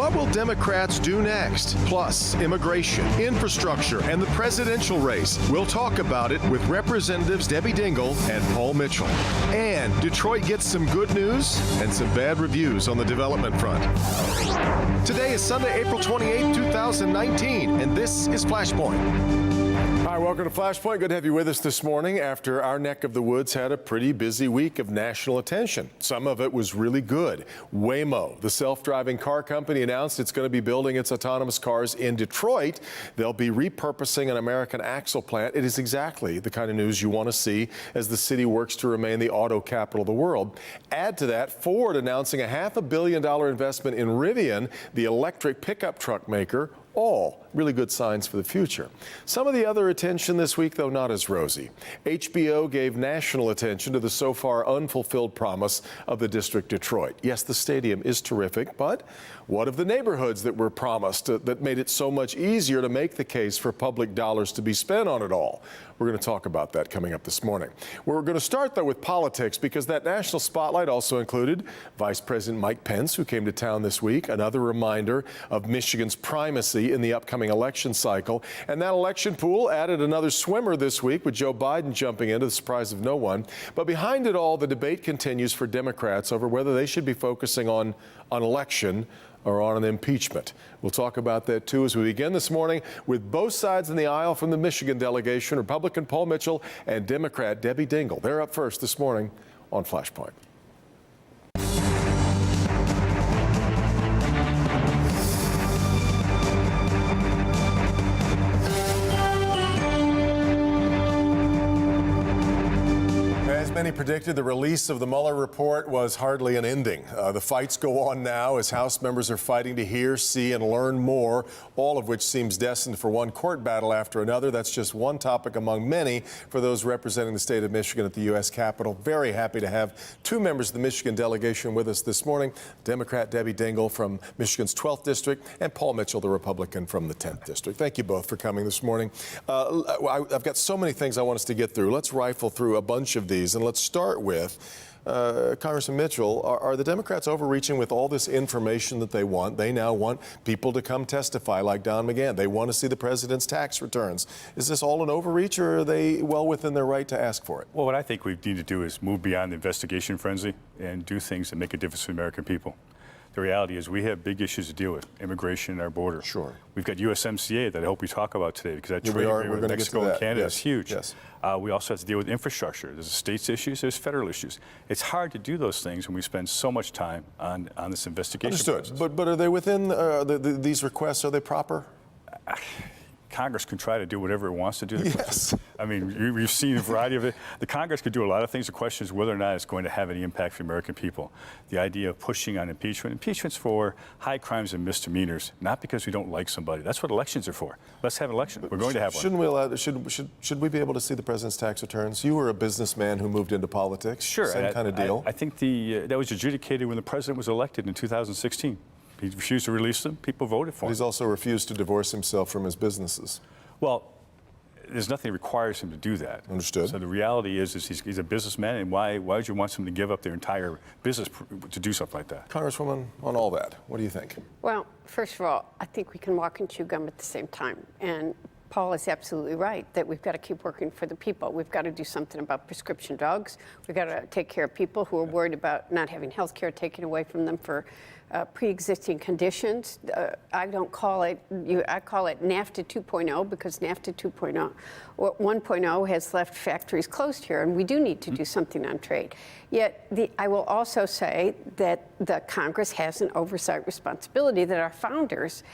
What will Democrats do next? Plus, immigration, infrastructure, and the presidential race. We'll talk about it with Representatives Debbie Dingell and Paul Mitchell. And Detroit gets some good news and some bad reviews on the development front. Today is Sunday, April 28, 2019, and this is Flashpoint. Hi, welcome to Flashpoint. Good to have you with us this morning after our neck of the woods had a pretty busy week of national attention. Some of it was really good. Waymo, the self-driving car company, announced it's going to be building its autonomous cars in Detroit. They'll be repurposing an American axle plant. It is exactly the kind of news you want to see as the city works to remain the auto capital of the world. Add to that, Ford announcing a $500 million investment in Rivian, the electric pickup truck maker. All really good signs for the future. Some of the other attention this week, though, not as rosy. HBO gave national attention to the so far unfulfilled promise of the District Detroit. Yes, the stadium is terrific, but what of the neighborhoods that were promised that made it so much easier to make the case for public dollars to be spent on it all? We're going to talk about that coming up this morning. We're going to start, though, with politics, because that national spotlight also included Vice President Mike Pence, who came to town this week, another reminder of Michigan's primacy in the upcoming election cycle. And that election pool added another swimmer this week, with Joe Biden jumping in to the surprise of no one. But behind it all, the debate continues for Democrats over whether they should be focusing on an election or on an impeachment. We'll talk about that, too, as we begin this morning with both sides in the aisle from the Michigan delegation, Republican Paul Mitchell and Democrat Debbie Dingell. They're up first this morning on Flashpoint. Many predicted, the release of the Mueller report was hardly an ending. The fights go on now as House members are fighting to hear, see, and learn more, all of which seems destined for one court battle after another. That's just one topic among many for those representing the state of Michigan at the U.S. Capitol. Very happy to have two members of the Michigan delegation with us this morning, Democrat Debbie Dingell from Michigan's 12th District and Paul Mitchell, the Republican from the 10th District. Thank you both for coming this morning. I've got so many things I want us to get through. Let's rifle through a bunch of these, and let's start with Congressman Mitchell. Are the Democrats overreaching with all this information that they want? They now want people to come testify like Don McGahn. They want to see the president's tax returns. Is this all an overreach, or are they well within their right to ask for it? Well, what I think we need to do is move beyond the investigation frenzy and do things that make a difference for the American people. The reality is we have big issues to deal with, immigration and our border. Sure. We've got USMCA that I hope we talk about today, because that trade agreement with Mexico and Canada is huge. Yes. We also have to deal with infrastructure. There's states issues, there's federal issues. It's hard to do those things when we spend so much time on this investigation process. Understood. But are they within these requests? Are they proper? Congress can try to do whatever it wants to do. Yes. I mean, we've seen a variety of it. The Congress could do a lot of things. The question is whether or not it's going to have any impact for the American people. The idea of pushing on impeachment. Impeachment's for high crimes and misdemeanors, not because we don't like somebody. That's what elections are for. Let's have an election. We're going to have one. Shouldn't we allow, should we be able to see the president's tax returns? You were a businessman who moved into politics. Sure. Same kind of deal. I think that was adjudicated when the president was elected in 2016. He refused to release them. People voted for him. He's also refused to divorce himself from his businesses. Well, there's nothing that requires him to do that. Understood. So the reality is he's a businessman, and why would you want someone to give up their entire business to do something like that? Congresswoman, on all that, what do you think? Well, first of all, I think we can walk and chew gum at the same time. And Paul is absolutely right that we've got to keep working for the people. We've got to do something about prescription drugs. We've got to take care of people who are worried about not having health care taken away from them for pre-existing conditions. I call it NAFTA 2.0, because NAFTA 1.0 has left factories closed here, and we do need to do something on trade. Yet I will also say that the Congress has an oversight responsibility that our founders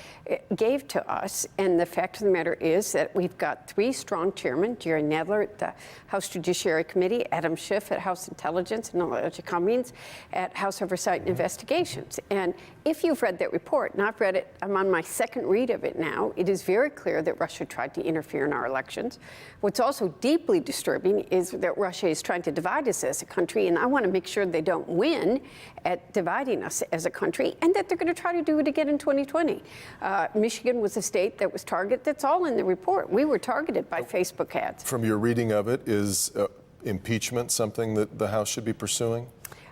gave to us, and the fact of the matter is that we've got three strong chairmen: Jerry Nadler at the House Judiciary Committee, Adam Schiff at House Intelligence, and Elijah Cummings at House Oversight and Investigations. And if you've read that report, and I've read it, I'm on my second read of it now, it is very clear that Russia tried to interfere in our elections. What's also deeply disturbing is that Russia is trying to divide us as a country, and I want to make sure they don't win at dividing us as a country, and that they're going to try to do it again in 2020. Michigan was a state that was targeted. That's all in the report. We were targeted by Facebook ads. From your reading of it, is impeachment something that the House should be pursuing?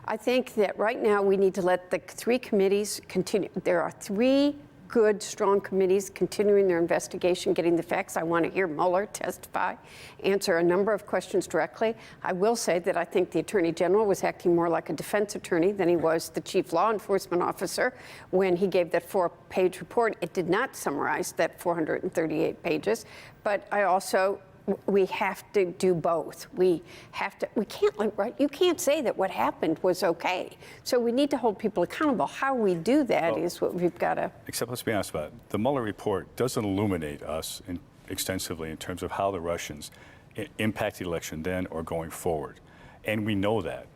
I think that right now we need to let the 3 committees continue. There are 3 good, strong committees continuing their investigation, getting the facts. I want to hear Mueller testify, answer a number of questions directly. I will say that I think the Attorney General was acting more like a defense attorney than he was the chief law enforcement officer when he gave that 4-page report. It did not summarize that 438 pages, but we have to do both. We can't, right? You can't say that what happened was okay. So we need to hold people accountable. How we do that is what we've got to. Except let's be honest about it. The Mueller report doesn't illuminate us extensively in terms of how the Russians impact the election then or going forward. And we know that.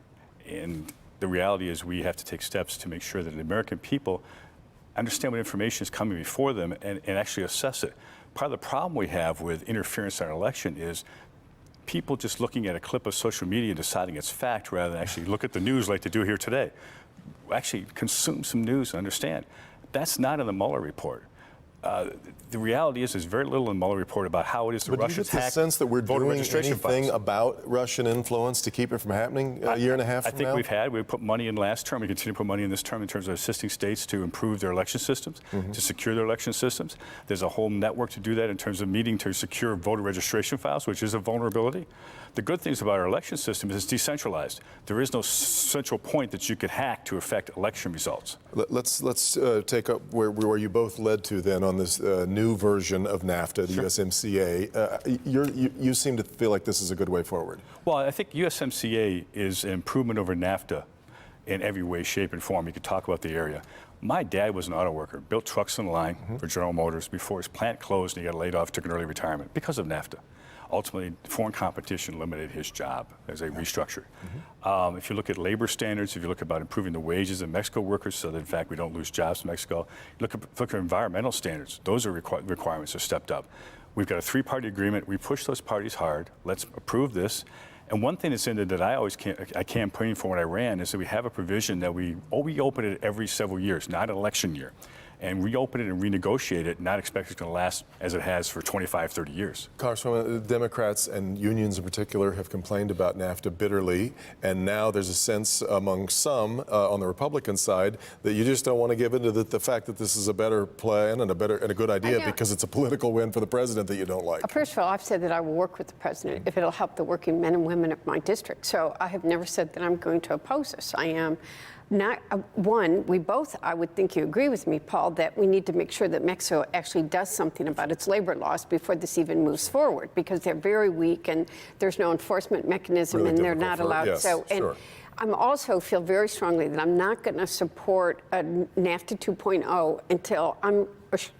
And the reality is we have to take steps to make sure that the American people understand what information is coming before them and actually assess it. Part of the problem we have with interference in our election is people just looking at a clip of social media and deciding it's fact rather than actually look at the news like they do here today. Actually consume some news and understand. That's not in the Mueller report. The reality is there's very little in the Mueller report about how it is the Russians hacked. But do you get the sense that we're doing anything about Russian influence to keep it from happening a year and a half from now? I think we put money in last term. We continue to put money in this term in terms of assisting states to improve their election systems, to secure their election systems. There's a whole network to do that in terms of meeting to secure voter registration files, which is a vulnerability. The good things about our election system is it's decentralized. There is no central point that you could hack to affect election results. Let's take up where you both led to then on this new version of NAFTA, the USMCA. You seem to feel like this is a good way forward. Well, I think USMCA is an improvement over NAFTA in every way, shape, and form. You could talk about the area. My dad was an auto worker, built trucks on the line for General Motors before his plant closed and he got laid off, took an early retirement because of NAFTA. Ultimately, foreign competition eliminated his job as they restructured. If you look at labor standards, if you look about improving the wages of Mexico workers so that, in fact, we don't lose jobs in Mexico, look at environmental standards. Those are requirements are stepped up. We've got a 3-party agreement. We push those parties hard. Let's approve this. And one thing that's in there that I campaigned for when I ran is that we have a provision that we open it every several years, not an election year, and reopen it and renegotiate it, not expect it's going to last as it has for 25, 30 years. Congresswoman, Democrats and unions in particular have complained about NAFTA bitterly, and now there's a sense among some on the Republican side that you just don't want to give into the fact that this is a better plan and a good idea because it's a political win for the president that you don't like. First of all, I've said that I will work with the president if it'll help the working men and women of my district. So I have never said that I'm going to oppose this. I am not we both, I would think you agree with me, Paul, that we need to make sure that Mexico actually does something about its labor laws before this even moves forward, because they're very weak and there's no enforcement mechanism and they're not allowed. Yes, sure. I'm also feel very strongly that I'm not going to support a NAFTA 2.0 until I'm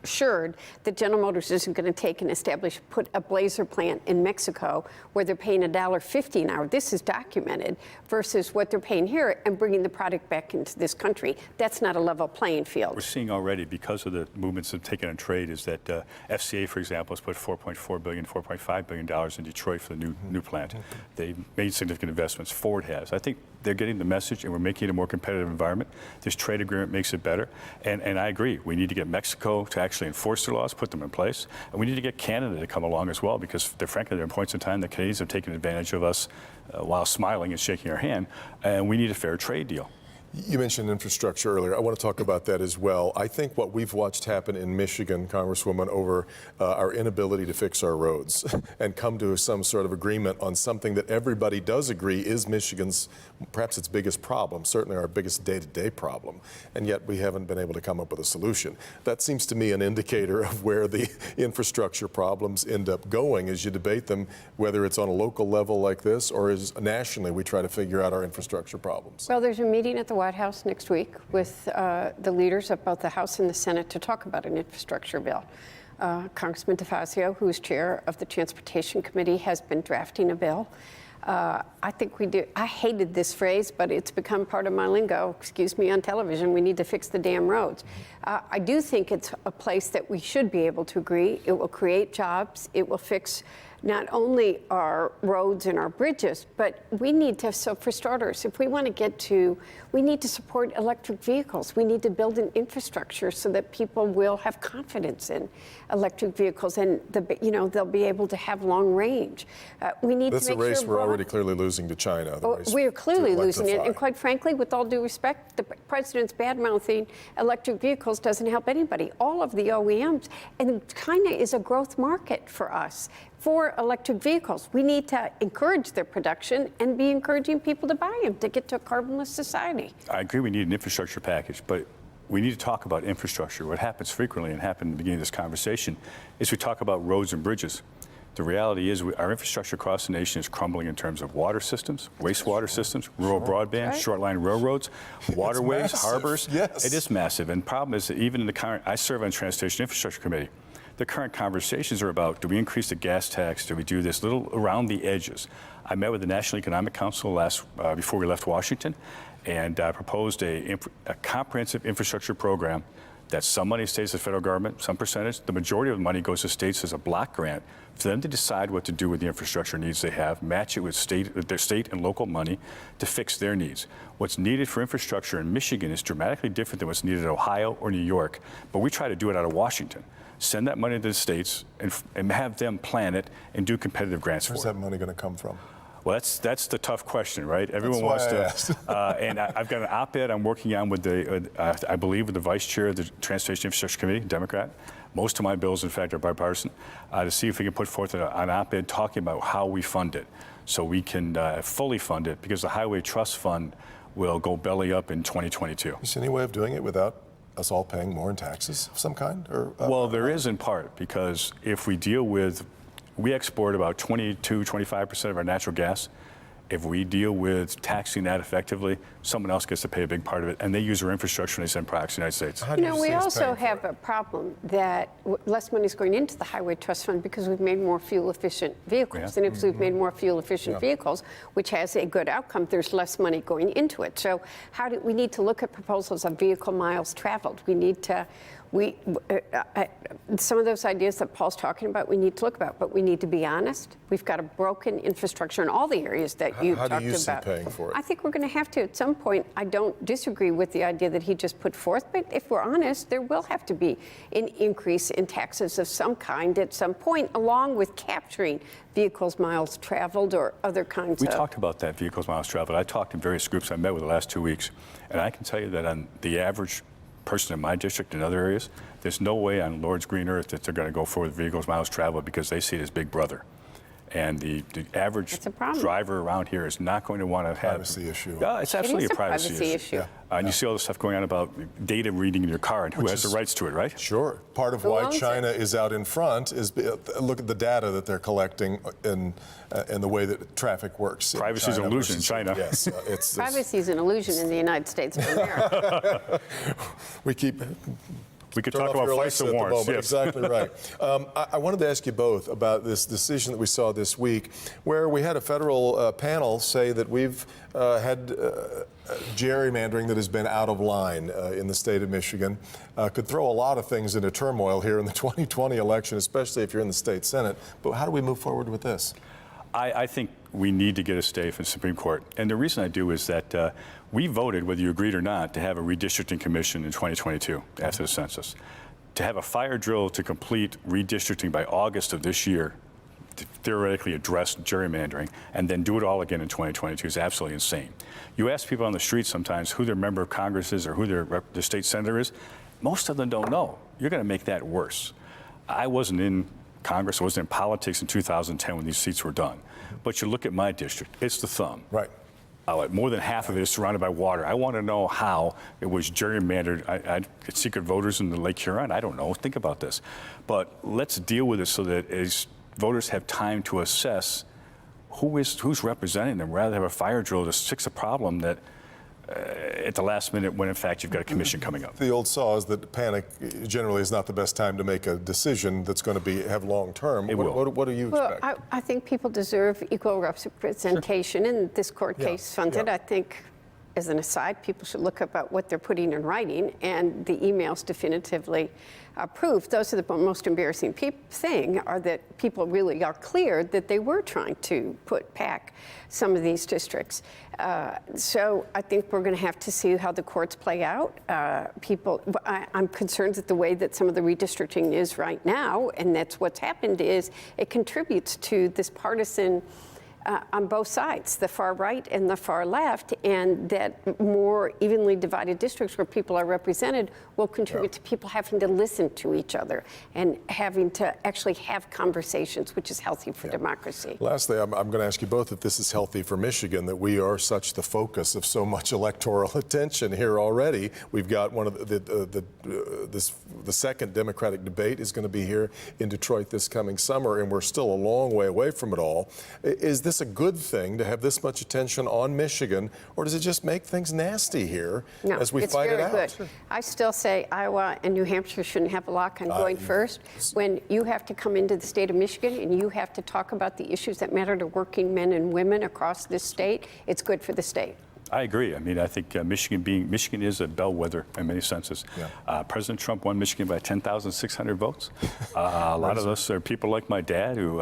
assured that General Motors isn't going to put a Blazer plant in Mexico where they're paying $1.50 an hour. This is documented versus what they're paying here and bringing the product back into this country. That's not a level playing field. We're seeing already, because of the movements that have taken on trade, is that FCA, for example, has put $4.4 billion, $4.5 billion in Detroit for the new plant. They've made significant investments. Ford has. I think they're getting the message, and we're making it a more competitive environment. This trade agreement makes it better. And I agree. We need to get Mexico to actually enforce their laws, put them in place. And we need to get Canada to come along as well, because frankly, there are points in time that Canadians have taken advantage of us while smiling and shaking our hand. And we need a fair trade deal. You mentioned infrastructure earlier. I want to talk about that as well. I think what we've watched happen in Michigan, Congresswoman, over our inability to fix our roads and come to some sort of agreement on something that everybody does agree is Michigan's, perhaps its biggest problem, certainly our biggest day-to-day problem, and yet we haven't been able to come up with a solution. That seems to me an indicator of where the infrastructure problems end up going as you debate them, whether it's on a local level like this or as nationally we try to figure out our infrastructure problems. Well, there's a meeting at the White House next week with the leaders of both the House and the Senate to talk about an infrastructure bill. Congressman DeFazio, who is chair of the Transportation Committee, has been drafting a bill. I think we do. I hated this phrase, but it's become part of my lingo. Excuse me, on television, we need to fix the damn roads. I do think it's a place that we should be able to agree. It will create jobs. It will fix not only our roads and our bridges, but we need to, so for starters, if we want to get to, we need to support electric vehicles. We need to build an infrastructure so that people will have confidence in electric vehicles and, they'll be able to have long range. We need That's to make a race sure we're already clearly losing to China. The race we're clearly to losing it. electrify. And quite frankly, with all due respect, the president's bad-mouthing electric vehicles doesn't help anybody. All of the OEMs, and China is a growth market for us for electric vehicles. We need to encourage their production and be encouraging people to buy them to get to a carbonless society. I agree we need an infrastructure package, but we need to talk about infrastructure. What happens frequently, and happened at the beginning of this conversation, is we talk about roads and bridges. The reality is our infrastructure across the nation is crumbling in terms of water systems, wastewater systems, rural broadband, short-line railroads, waterways, harbors. Yes. It is massive. And the problem is that even in the current, I serve on the Transportation Infrastructure Committee. The current conversations are about, do we increase the gas tax? Do we do this little around the edges? I met with the National Economic Council before we left Washington, and proposed a comprehensive infrastructure program that some money stays to the federal government, some percentage. The majority of the money goes to states as a block grant for them to decide what to do with the infrastructure needs they have, match it with their state and local money to fix their needs. What's needed for infrastructure in Michigan is dramatically different than what's needed in Ohio or New York, but we try to do it out of Washington. Send that money to the states and have them plan it and do competitive grants for it. Where's that money going to come from? Well, that's the tough question, right? Everyone That's wants why I to. asked. And I've got an op-ed I'm working on with I believe, with the vice chair of the Transportation Infrastructure Committee, Democrat. Most of my bills, in fact, are bipartisan, to see if we can put forth an op-ed talking about how we fund it, so we can fully fund it, because the Highway Trust Fund will go belly up in 2022. Is there any way of doing it without us all paying more in taxes of some kind? Well, there is in part, because if we export about 25% of our natural gas. If we deal with taxing that effectively, someone else gets to pay a big part of it, and they use our infrastructure when they send products to the United States. We also have a problem that less money is going into the Highway Trust Fund because we've made more fuel-efficient vehicles. Yeah. And if we've made more fuel-efficient vehicles, which has a good outcome, there's less money going into it. So we need to look at proposals of vehicle miles traveled. We need to, some of those ideas that Paul's talking about, we need to look about, but we need to be honest. We've got a broken infrastructure in all the areas that you talked about. How do you see paying for it? I think we're going to have to at some point. I don't disagree with the idea that he just put forth, but if we're honest, there will have to be an increase in taxes of some kind at some point, along with capturing vehicles miles traveled or other kinds We of... talked about that, vehicles miles traveled. I talked in various groups I met with the last 2 weeks, and I can tell you that on the average person in my district and other areas, there's no way on Lord's green earth that they're going to go forward with vehicles miles traveled, because they see it as big brother. And the average driver around here is not going to want to have... Privacy issue. Yeah, it's absolutely It is a privacy issue. Yeah. And you see all the stuff going on about data reading in your car and who has the rights to it, right? Sure. Part of why China is out in front is look at the data that they're collecting and the way that traffic works. Privacy is an illusion in China. Yes, Privacy is an illusion in the United States of America. We could turn talk off about your flights lights to at the warrants. moment. Yes. Exactly right. I wanted to ask you both about this decision that we saw this week, where we had a federal panel say that we've had gerrymandering that has been out of line in the state of Michigan. Could throw a lot of things into turmoil here in the 2020 election, especially if you're in the state Senate. But how do we move forward with this? I think we need to get a stay from the Supreme Court. And the reason I do is that we voted, whether you agreed or not, to have a redistricting commission in 2022 after the census. To have a fire drill to complete redistricting by August of this year, to theoretically address gerrymandering, and then do it all again in 2022 is absolutely insane. You ask people on the street sometimes who their member of Congress is or who their state senator is, most of them don't know. You're going to make that worse. I wasn't in Congress, I wasn't in politics in 2010 when these seats were done. But you look at my district, it's the thumb. Right. More than half of it is surrounded by water. I want to know how it was gerrymandered. I secret voters in the Lake Huron. I don't know. Think about this. But let's deal with it so that as voters have time to assess who's representing them, rather than have a fire drill to fix a problem that at the last minute when in fact you've got a commission coming up. The old saw is that panic generally is not the best time to make a decision that's going to have long term. What do you expect? Well, I think people deserve equal representation in this court case funded. I think as an aside, people should look about what they're putting in writing, and the emails definitively prove. Those are the most embarrassing thing, are that people really are clear that they were trying to pack some of these districts. So I think we're going to have to see how the courts play out. I'm concerned that the way that some of the redistricting is right now, and that's what's happened, is it contributes to this partisan on both sides, the far right and the far left, and that more evenly divided districts where people are represented will contribute to people having to listen to each other and having to actually have conversations, which is healthy for democracy. Lastly, I'm going to ask you both if this is healthy for Michigan, that we are such the focus of so much electoral attention here already. We've got one of the second Democratic debate is going to be here in Detroit this coming summer, and we're still a long way away from it all. Is this a good thing to have this much attention on Michigan, or does it just make things nasty here as we fight it out? No, it's very good. I still say Iowa and New Hampshire shouldn't have a lock on going first. When you have to come into the state of Michigan and you have to talk about the issues that matter to working men and women across this state, it's good for the state. I agree. I mean, I think Michigan is a bellwether in many senses. Yeah. President Trump won Michigan by 10,600 votes. A lot of us are people like my dad, who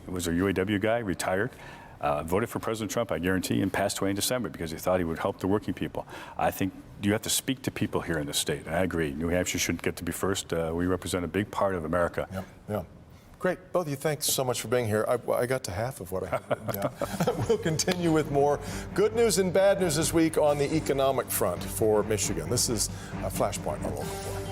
was a UAW guy, retired. Voted for President Trump, I guarantee, and passed away in December because he thought he would help the working people. I think you have to speak to people here in the state. And I agree. New Hampshire should get to be first. We represent a big part of America. Yeah. Great. Both of you, thanks so much for being here. I got to half of what I had written down. We'll continue with more good news and bad news this week on the economic front for Michigan. This is Flashpoint on Local 4.